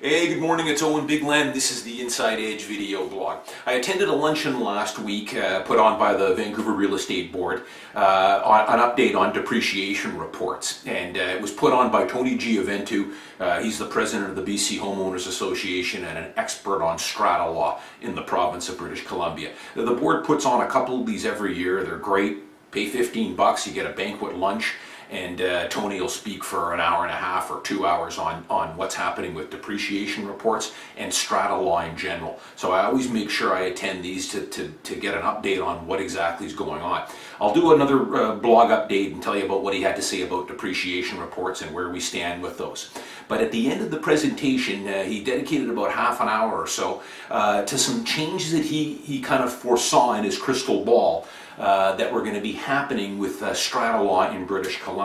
Hey, good morning, it's Owen Bigland. This is the Inside Edge video blog. I attended a luncheon last week put on by the Vancouver Real Estate Board on an update on depreciation reports. And it was put on by Tony Giovent. He's the president of the BC Homeowners Association and an expert on strata law in the province of British Columbia. The board puts on a couple of these every year. They're great. Pay $15, you get a banquet lunch. And Tony will speak for an hour and a half or 2 hours on what's happening with depreciation reports and strata law in general. So I always make sure I attend these to get an update on what exactly is going on. I'll do another blog update and tell you about what he had to say about depreciation reports and where we stand with those. But at the end of the presentation, he dedicated about half an hour or so to some changes that he kind of foresaw in his crystal ball that were going to be happening with strata law in British Columbia.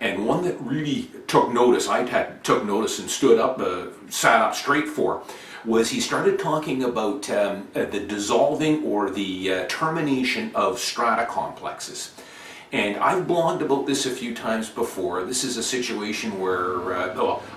And one that really took notice, took notice and sat up straight for, was he started talking about the dissolving or the termination of strata complexes. And I've blogged about this a few times before. This is a situation where,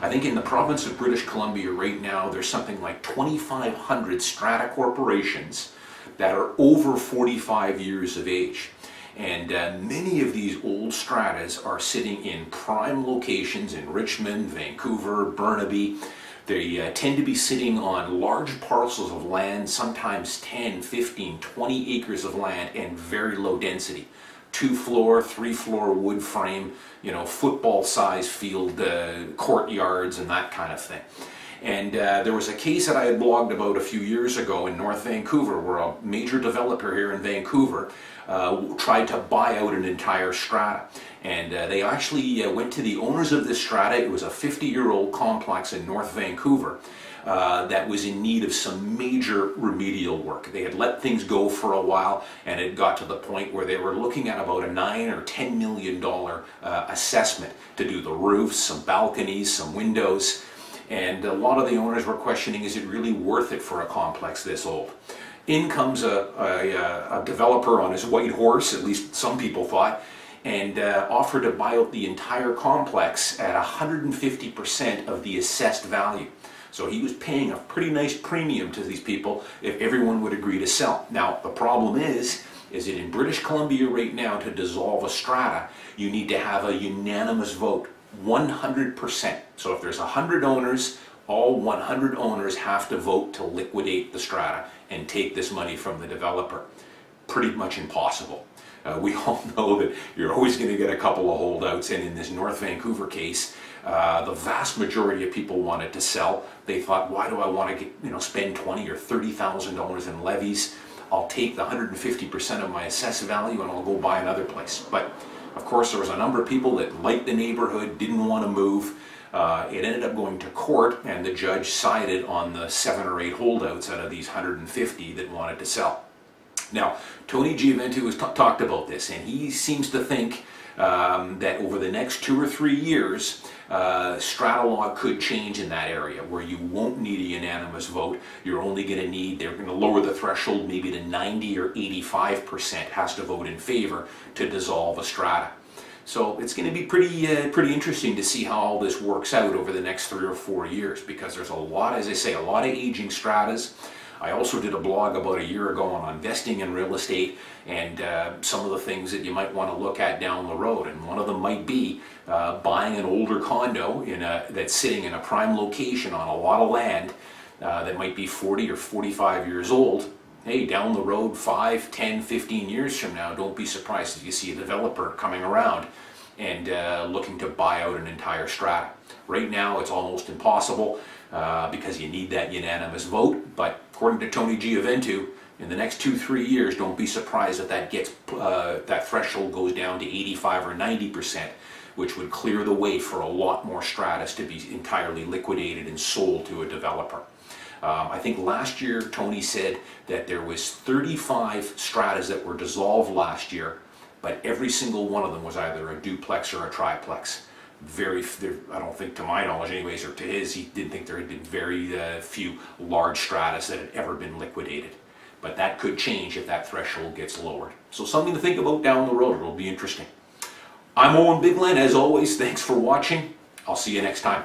I think in the province of British Columbia right now, there's something like 2,500 strata corporations that are over 45 years of age. And many of these old stratas are sitting in prime locations in Richmond, Vancouver, Burnaby. They tend to be sitting on large parcels of land, sometimes 10, 15, 20 acres of land, and very low density. 2-floor, 3-floor wood frame, football size field, courtyards and that kind of thing. And there was a case that I had blogged about a few years ago in North Vancouver where a major developer here in Vancouver tried to buy out an entire strata. And they actually went to the owners of this strata. It was a 50-year-old complex in North Vancouver that was in need of some major remedial work. They had let things go for a while, and it got to the point where they were looking at about a $9 or $10 million assessment to do the roofs, some balconies, some windows. And a lot of the owners were questioning, is it really worth it for a complex this old? In comes a developer on his white horse, at least some people thought, and offered to buy out the entire complex at 150% of the assessed value. So he was paying a pretty nice premium to these people if everyone would agree to sell. Now, the problem is that in British Columbia right now, to dissolve a strata, you need to have a unanimous vote. 100%. So if there's 100 owners, all 100 owners have to vote to liquidate the strata and take this money from the developer. Pretty much impossible. We all know that you're always going to get a couple of holdouts, and in this North Vancouver case, the vast majority of people wanted to sell. They thought, why do I want to spend $20,000 or $30,000 in levies? I'll take the 150% of my assessed value and I'll go buy another place. But of course, there was a number of people that liked the neighborhood, didn't want to move. It ended up going to court, and the judge sided on the 7 or 8 holdouts out of these 150 that wanted to sell. Now, Tony Giovent has talked about this, and he seems to think that over the next 2 or 3 years, strata law could change in that area where you won't need a unanimous vote. You're only going to need, they're going to lower the threshold maybe to 90 or 85% has to vote in favor to dissolve a strata. So it's going to be pretty interesting to see how all this works out over the next 3 or 4 years, because there's a lot, as I say, a lot of aging stratas. I also did a blog about a year ago on investing in real estate and some of the things that you might want to look at down the road. And one of them might be buying an older condo that's sitting in a prime location on a lot of land that might be 40 or 45 years old. Hey, down the road, 5, 10, 15 years from now, don't be surprised if you see a developer coming around and looking to buy out an entire strata. Right now, it's almost impossible because you need that unanimous vote. But according to Tony Giovent, in the next 2-3 years, don't be surprised if that threshold goes down to 85 or 90%, which would clear the way for a lot more stratas to be entirely liquidated and sold to a developer. I think last year Tony said that there was 35 stratas that were dissolved last year, but every single one of them was either a duplex or a triplex. I don't think, to my knowledge anyways, or to his, he didn't think there had been very few large stratas that had ever been liquidated. But that could change if that threshold gets lowered. So something to think about down the road. It'll be interesting. I'm Owen Bigland. As always, thanks for watching. I'll see you next time.